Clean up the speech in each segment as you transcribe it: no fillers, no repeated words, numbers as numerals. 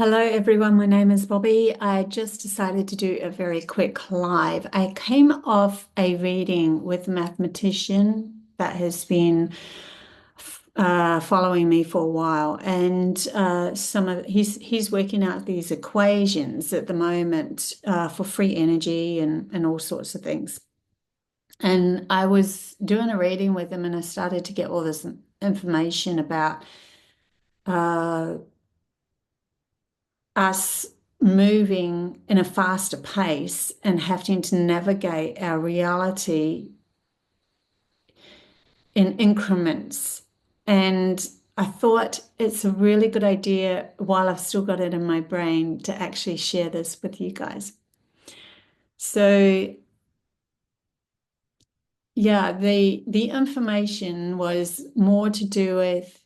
Hello everyone, my name is Bobby. I just decided to do a very quick live. I came off a reading with a mathematician that has been following me for a while, and some of he's working out these equations at the moment for free energy and all sorts of things. And I was doing a reading with him, and I started to get all this information about uh, us moving in a faster pace and having to navigate our reality in increments. And I thought it's a really good idea while I've still got it in my brain to actually share this with you guys. So yeah, the information was more to do with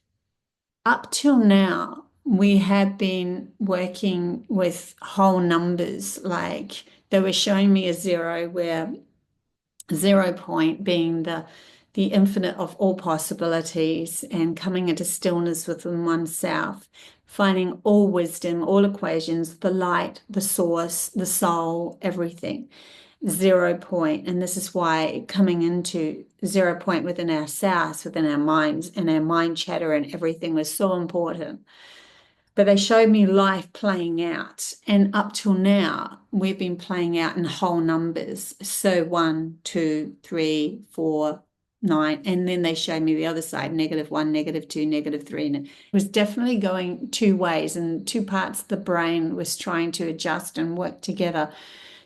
up till now, we have been working with whole numbers. Like they were showing me a zero, where 0 point being the infinite of all possibilities and coming into stillness within oneself, finding all wisdom, all equations, the light, the source, the soul, everything. 0 point. And this is why coming into 0 point within ourselves, within our minds and our mind chatter and everything was so important. But they showed me life playing out. And up till now, we've been playing out in whole numbers. So 1, 2, 3, 4, 9. And then they showed me the other side, -1, -2, -3. And it was definitely going two ways, and two parts of the brain was trying to adjust and work together.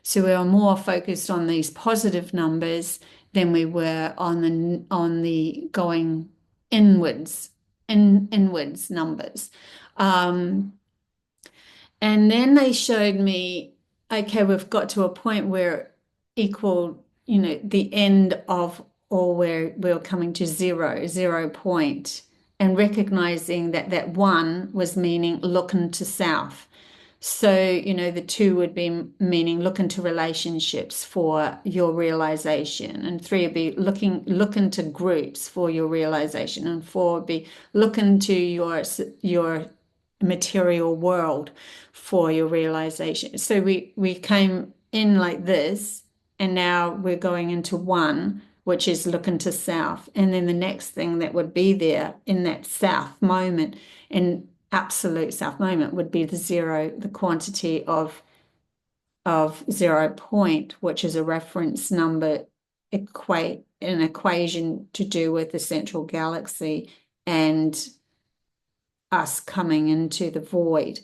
So we were more focused on these positive numbers than we were on the going inwards, inwards numbers. Um, and then they showed me, okay, we've got to a point where equal, the end of, or where we're coming to 0 point, and recognizing that that one was meaning look into south. So, the two would be meaning look into relationships for your realization, and three would be look into groups for your realization, and four would be look into your material world for your realization. So we came in like this, and now we're going into one, which is look into self. And then the next thing that would be there in that self moment, in absolute self moment, would be the zero, the quantity of 0 point, which is a reference number, equate an equation to do with the central galaxy and us coming into the void.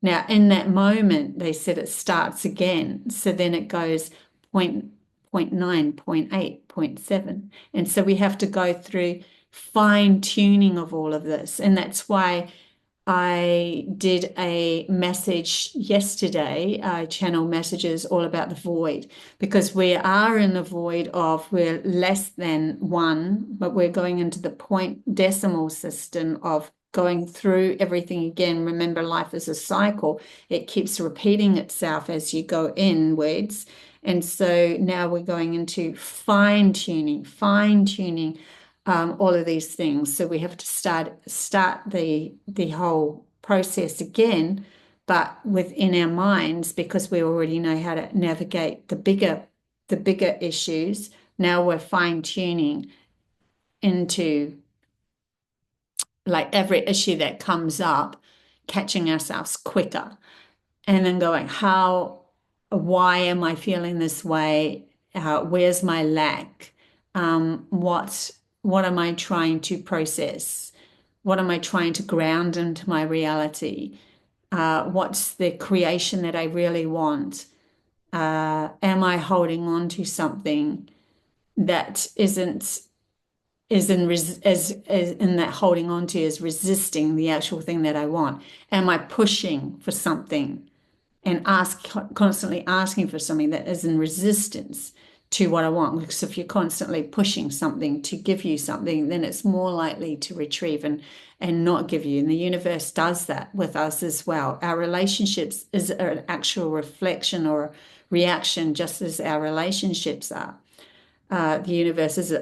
Now, in that moment, they said it starts again. So then it goes point 0.9, 0.8, 0.7. And so we have to go through fine tuning of all of this. And that's why I did a message yesterday, channel messages all about the void, because we are in the void of we're less than one, but we're going into the point decimal system of going through everything again. Remember, life is a cycle. It keeps repeating itself as you go inwards. And so now we're going into fine tuning, all of these things. So we have to start the whole process again, but within our minds, because we already know how to navigate the bigger issues. Now we're fine tuning into, like, every issue that comes up, catching ourselves quicker, and then going, why am I feeling this way? Where's my lack? What am I trying to process? What am I trying to ground into my reality? What's the creation that I really want? Am I holding on to something that isn't is in as in that holding on to is resisting the actual thing that I want? Am I pushing for something and constantly asking for something that is in resistance to what I want? Because if you're constantly pushing something to give you something, then it's more likely to retrieve and not give you. And the universe does that with us as well. Our relationships is an actual reflection or reaction, just as our relationships are. the universe is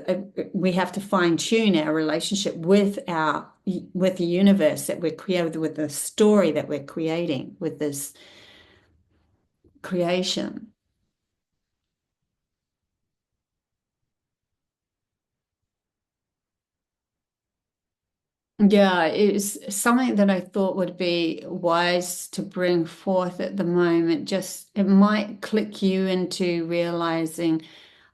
we have to fine tune our relationship with the universe that we're creating, with the story that we're creating with this creation. Yeah, it's something that I thought would be wise to bring forth at the moment. Just it might click you into realizing,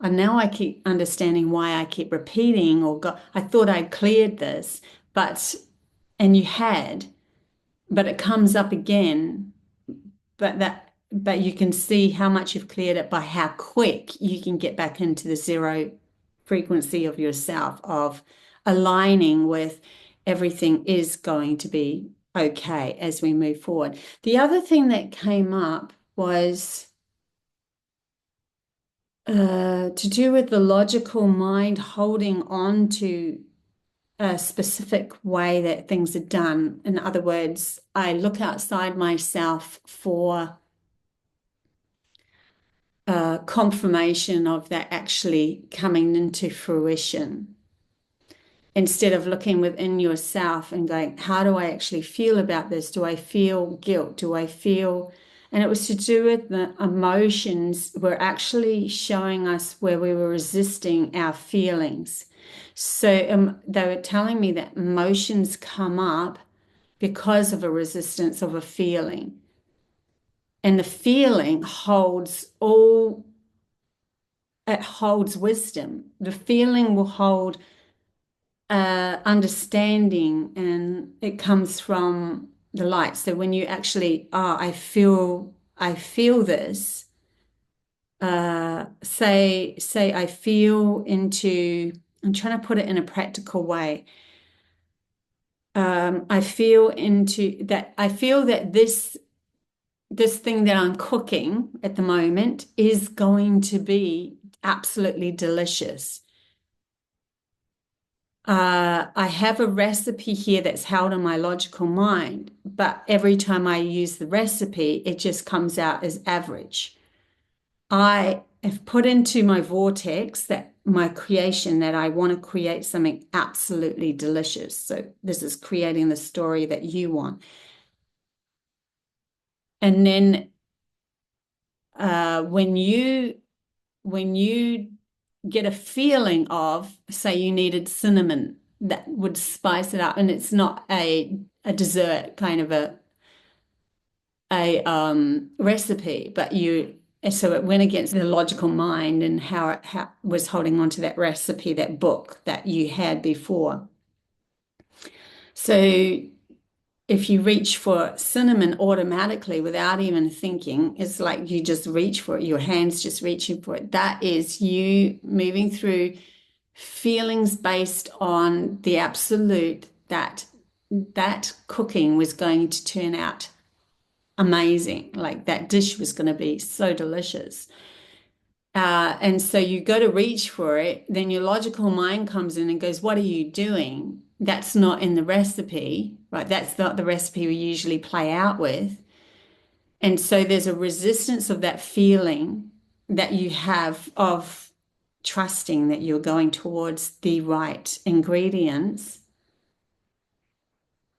and now I keep understanding why I keep repeating, or got, I thought I'd cleared this, but, and you had, but it comes up again. But you can see how much you've cleared it by how quick you can get back into the zero frequency of yourself, of aligning with everything is going to be okay as we move forward. The other thing that came up was to do with the logical mind holding on to a specific way that things are done. In other words, I look outside myself for confirmation of that actually coming into fruition, instead of looking within yourself and going, how do I actually feel about this? Do I feel guilt? Do I feel, and it was to do with the emotions were actually showing us where we were resisting our feelings. So they were telling me that emotions come up because of a resistance of a feeling. And the feeling holds all, it holds wisdom. The feeling will hold understanding, and it comes from the light. So when you actually, I feel this. Say I feel into. I'm trying to put it in a practical way. I feel into that. I feel that this thing that I'm cooking at the moment is going to be absolutely delicious. I have a recipe here that's held in my logical mind, but every time I use the recipe, it just comes out as average. I have put into my vortex that my creation that I want to create something absolutely delicious. So this is creating the story that you want. And then when you get a feeling of, say you needed cinnamon, that would spice it up, and it's not a dessert kind of a recipe, but you so it went against the logical mind and how it was holding on to that recipe, that book that you had before. So if you reach for cinnamon automatically without even thinking, it's like you just reach for it, your hands just reaching for it. That is you moving through feelings based on the absolute that that cooking was going to turn out amazing. Like that dish was going to be so delicious. And so you go to reach for it, then your logical mind comes in and goes, what are you doing? That's not in the recipe, right? That's not the recipe we usually play out with. And so there's a resistance of that feeling that you have of trusting that you're going towards the right ingredients.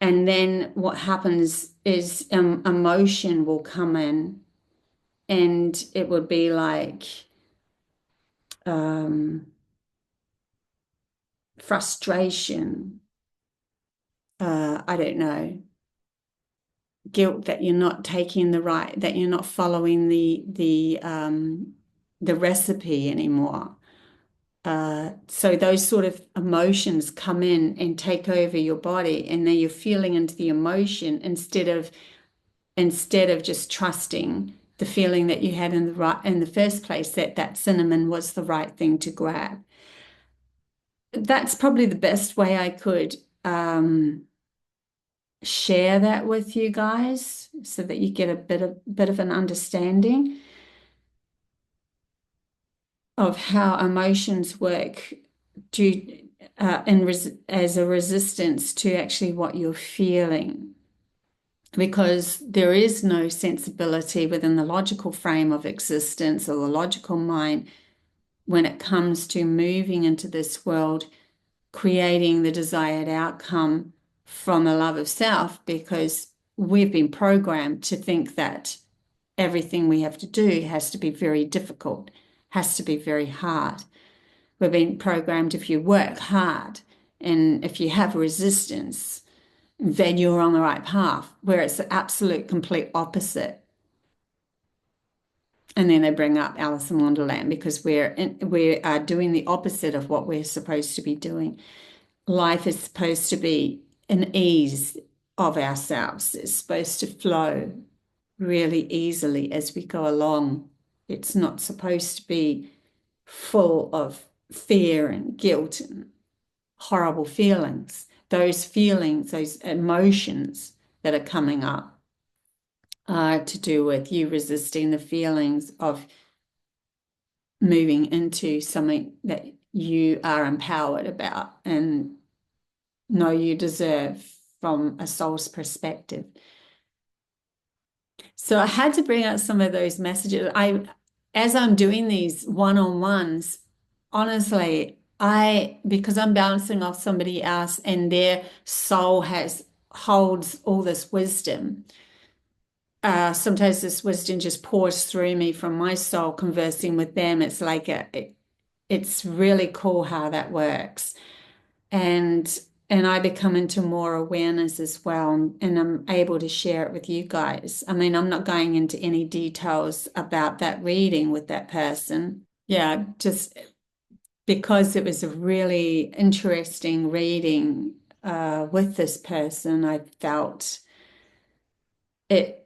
And then what happens is emotion will come in, and it would be like um, frustration, I don't know, guilt that you're not taking the right, that you're not following the recipe anymore. So those sort of emotions come in and take over your body, and then you're feeling into the emotion instead of just trusting the feeling that you had in the first place, that that cinnamon was the right thing to grab. That's probably the best way I could share that with you guys so that you get a bit of an understanding of how emotions work as a resistance to actually what you're feeling. Because there is no sensibility within the logical frame of existence or the logical mind when it comes to moving into this world, creating the desired outcome from a love of self, because we've been programmed to think that everything we have to do has to be very difficult, has to be very hard. We've been programmed if you work hard and if you have resistance, then you're on the right path, where it's the absolute complete opposite. And then they bring up Alice in Wonderland because we are doing the opposite of what we're supposed to be doing. Life is supposed to be an ease of ourselves. It's supposed to flow really easily as we go along. It's not supposed to be full of fear and guilt and horrible feelings. Those feelings, those emotions that are coming up are to do with you resisting the feelings of moving into something that you are empowered about and know you deserve from a soul's perspective. So I had to bring out some of those messages. As I'm doing these one-on-ones, honestly, because I'm bouncing off somebody else and their soul holds all this wisdom. Sometimes this wisdom just pours through me from my soul conversing with them. It's like it's really cool how that works. And I become into more awareness as well, and I'm able to share it with you guys. I mean, I'm not going into any details about that reading with that person. Yeah, just because it was a really interesting reading with this person, I felt it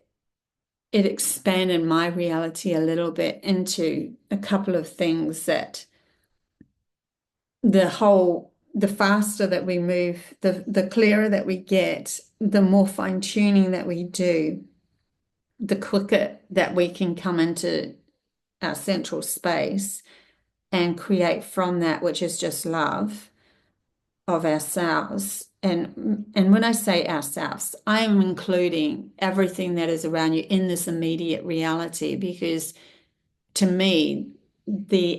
expanded my reality a little bit into a couple of things that the faster that we move, the clearer that we get, the more fine tuning that we do, the quicker that we can come into our central space and create from that, which is just love of ourselves. And when I say ourselves, I am including everything that is around you in this immediate reality, because to me, the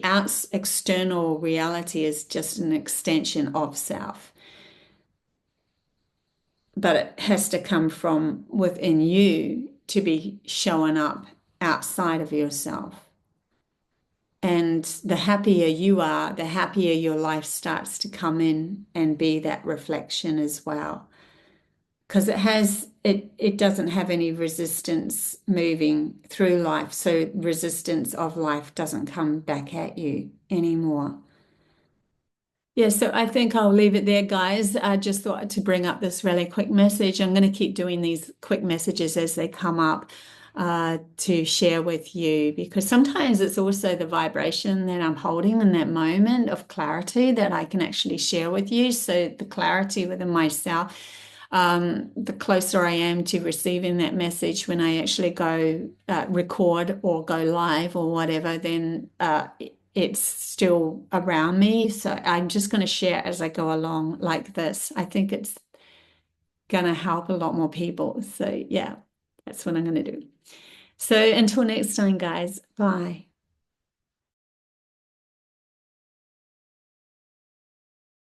external reality is just an extension of self. But it has to come from within you to be showing up outside of yourself. And the happier you are, the happier your life starts to come in and be that reflection as well. Because it doesn't have any resistance moving through life. So resistance of life doesn't come back at you anymore. Yeah, so I think I'll leave it there, guys. I just thought to bring up this really quick message. I'm going to keep doing these quick messages as they come up to share with you, because sometimes it's also the vibration that I'm holding in that moment of clarity that I can actually share with you. So the clarity within myself, the closer I am to receiving that message when I actually go record or go live or whatever, then it's still around me. So I'm just going to share as I go along like this. I think it's going to help a lot more people. So yeah, that's what I'm going to do. So until next time, guys, bye.